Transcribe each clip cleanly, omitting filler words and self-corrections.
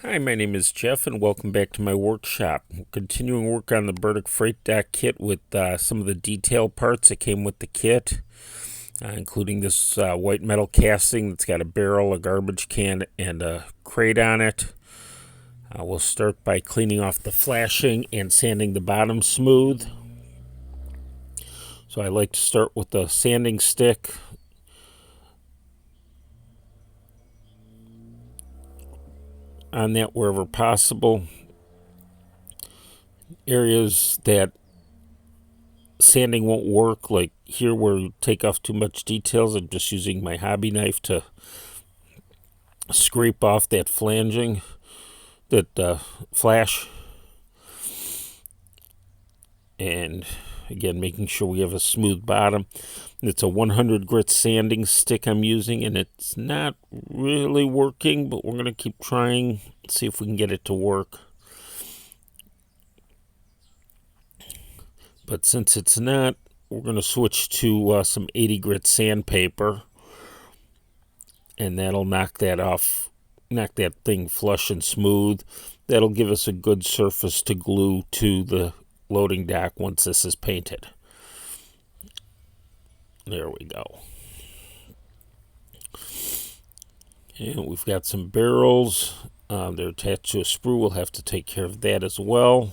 Hi, my name is Jeff, and welcome back to my workshop. We're continuing work on the Burdick freight dock kit with some of the detail parts that came with the kit, including this white metal casting that's got a barrel, a garbage can, and a crate on it. We'll start by cleaning off the flashing and sanding the bottom smooth. So I like to start with the sanding stick. On that wherever possible. Areas that sanding won't work, like here where you take off too much details, I'm just using my hobby knife to scrape off that flanging, that flash. And again, making sure we have a smooth bottom. It's a 100 grit sanding stick I'm using, and it's not really working, but we're going to keep trying, see if we can get it to work. But since it's not, we're going to switch to some 80 grit sandpaper, and that'll knock that off, knock that thing flush and smooth. That'll give us a good surface to glue to the loading dock once this is painted. There we go. And we've got some barrels. They're attached to a sprue. We'll have to take care of that as well.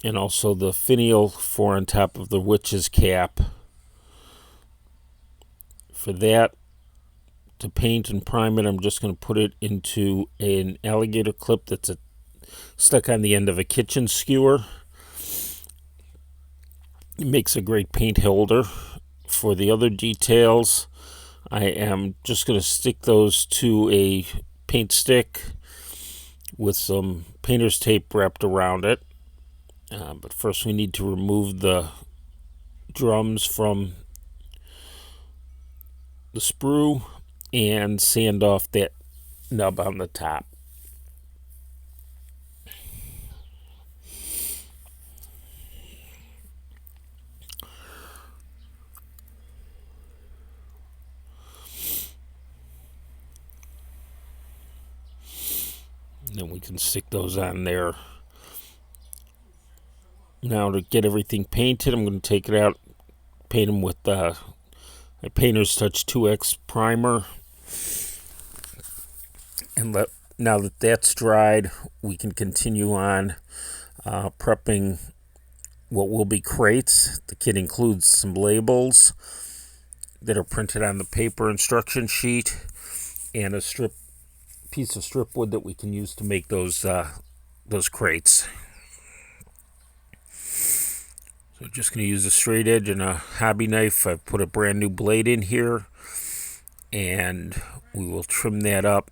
And also the finial for on top of the witch's cap. For that, to paint and prime it, I'm just going to put it into an alligator clip that's stuck on the end of a kitchen skewer. It makes a great paint holder. For the other details, I am just going to stick those to a paint stick with some painter's tape wrapped around it. But first we need to remove the drums from the sprue and sand off that nub on the top. And then we can stick those on there. Now to get everything painted, I'm going to take it out, paint them with a Painter's Touch 2X primer. And now that that's dried, we can continue on prepping what will be crates. The kit includes some labels that are printed on the paper instruction sheet and a piece of strip wood that we can use to make those crates. So I'm just going to use a straight edge and a hobby knife. I've put a brand new blade in here, and we will trim that up.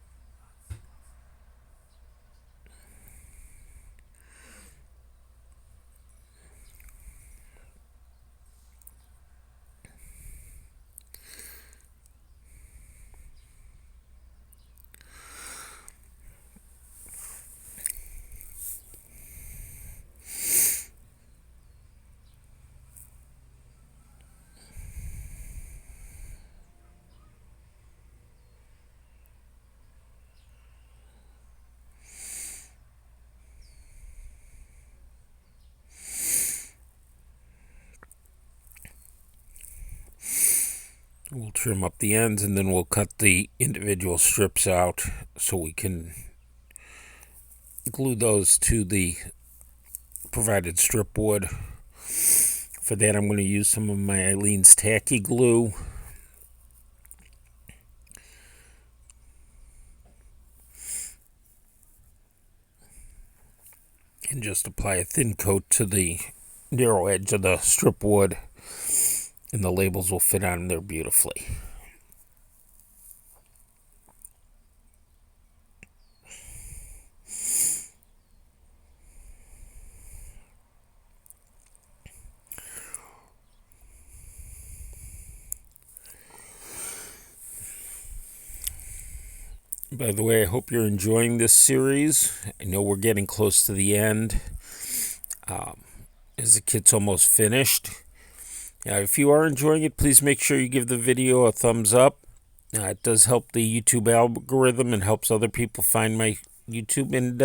We'll trim up the ends, and then we'll cut the individual strips out so we can glue those to the provided strip wood. For that, I'm going to use some of my Eileen's tacky glue. And just apply a thin coat to the narrow edge of the strip wood, and the labels will fit on there beautifully. By the way, I hope you're enjoying this series. I know we're getting close to the end, as the kit's almost finished. If you are enjoying it, please make sure you give the video a thumbs up. It does help the YouTube algorithm and helps other people find my YouTube and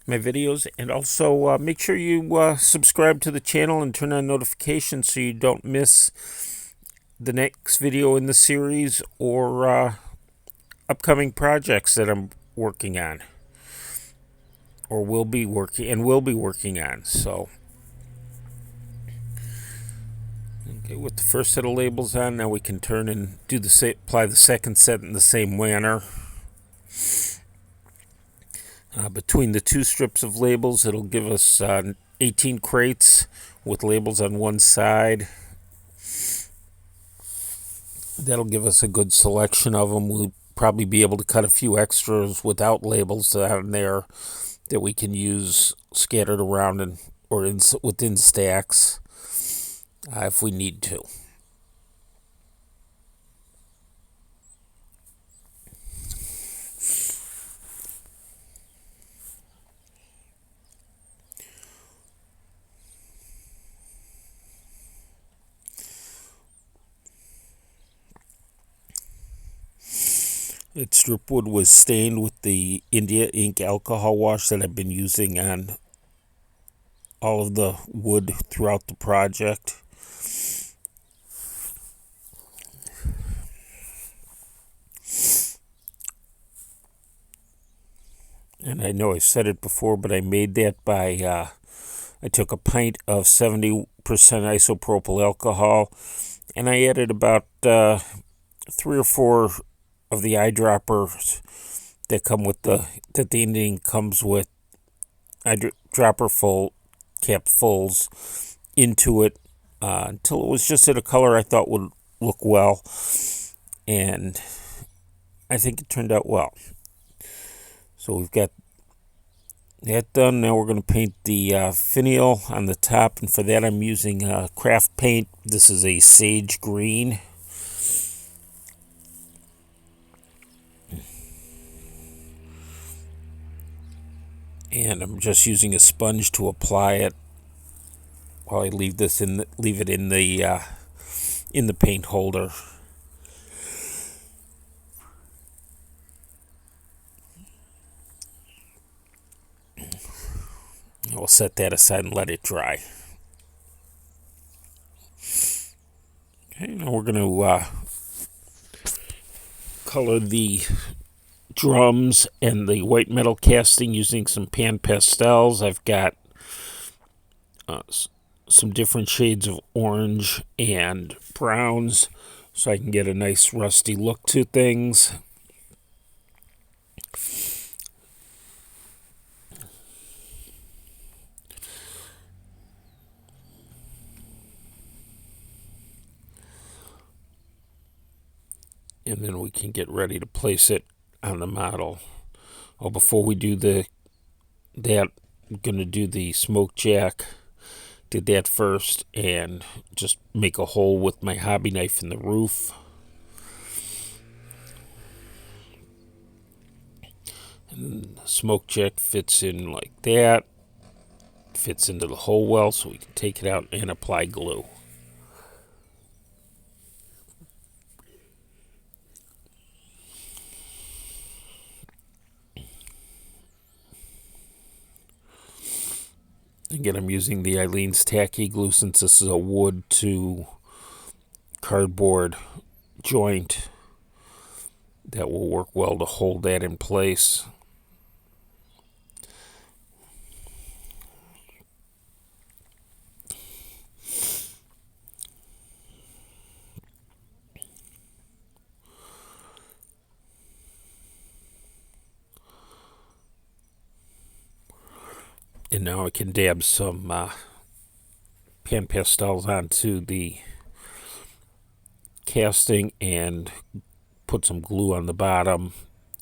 my videos. And also make sure you subscribe to the channel and turn on notifications so you don't miss the next video in the series or upcoming projects that I'm working on or will be working on. So okay, with the first set of labels on, now we can turn and apply the second set in the same manner. Between the two strips of labels, it'll give us 18 crates with labels on one side. That'll give us a good selection of them. We'll probably be able to cut a few extras without labels on there that we can use scattered around within stacks if we need to. That strip wood was stained with the India ink alcohol wash that I've been using on all of the wood throughout the project. And I know I said it before, but I made that by, I took a pint of 70% isopropyl alcohol, and I added about 3 or 4 of the eyedroppers that the Indian comes with, eyedropper cap fulls, into it until it was just at a color I thought would look well, and I think it turned out well. So we've got that done. Now we're going to paint the finial on the top, and for that I'm using craft paint. This is a sage green. And I'm just using a sponge to apply it while I leave it in the paint holder. We'll set that aside and let it dry. Okay, now we're going to color the drums and the white metal casting using some pan pastels. I've got some different shades of orange and browns so I can get a nice rusty look to things. And then we can get ready to place it on the model. Oh, before we do that, I'm going to do the smoke jack. Did that first and just make a hole with my hobby knife in the roof. And the smoke jack fits in like that. Fits into the hole well, so we can take it out and apply glue. Again, I'm using the Eileen's Tacky Glue since this is a wood to cardboard joint that will work well to hold that in place. And now I can dab some pan pastels onto the casting and put some glue on the bottom,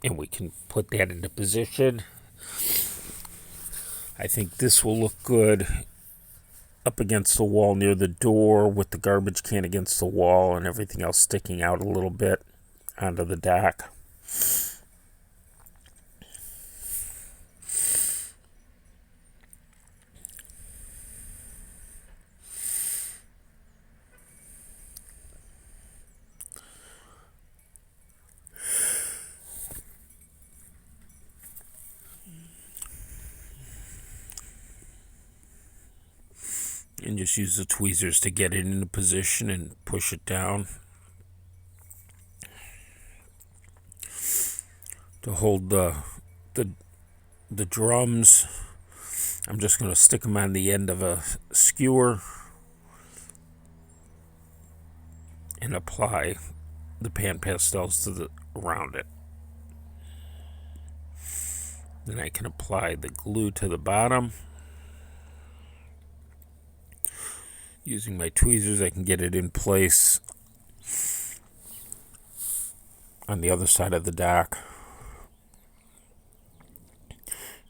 and we can put that into position. I think this will look good up against the wall near the door with the garbage can against the wall and everything else sticking out a little bit onto the dock. And just use the tweezers to get it into position and push it down. To hold the drums, I'm just going to stick them on the end of a skewer and apply the pan pastels around it. Then I can apply the glue to the bottom. Using my tweezers, I can get it in place on the other side of the dock.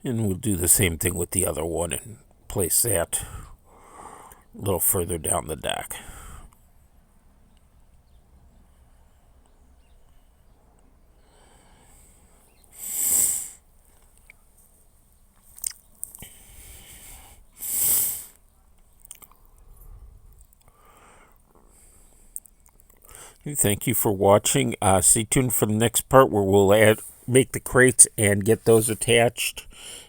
And we'll do the same thing with the other one and place that a little further down the dock. Thank you for watching. Stay tuned for the next part where we'll make the crates and get those attached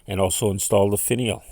and also install the finial.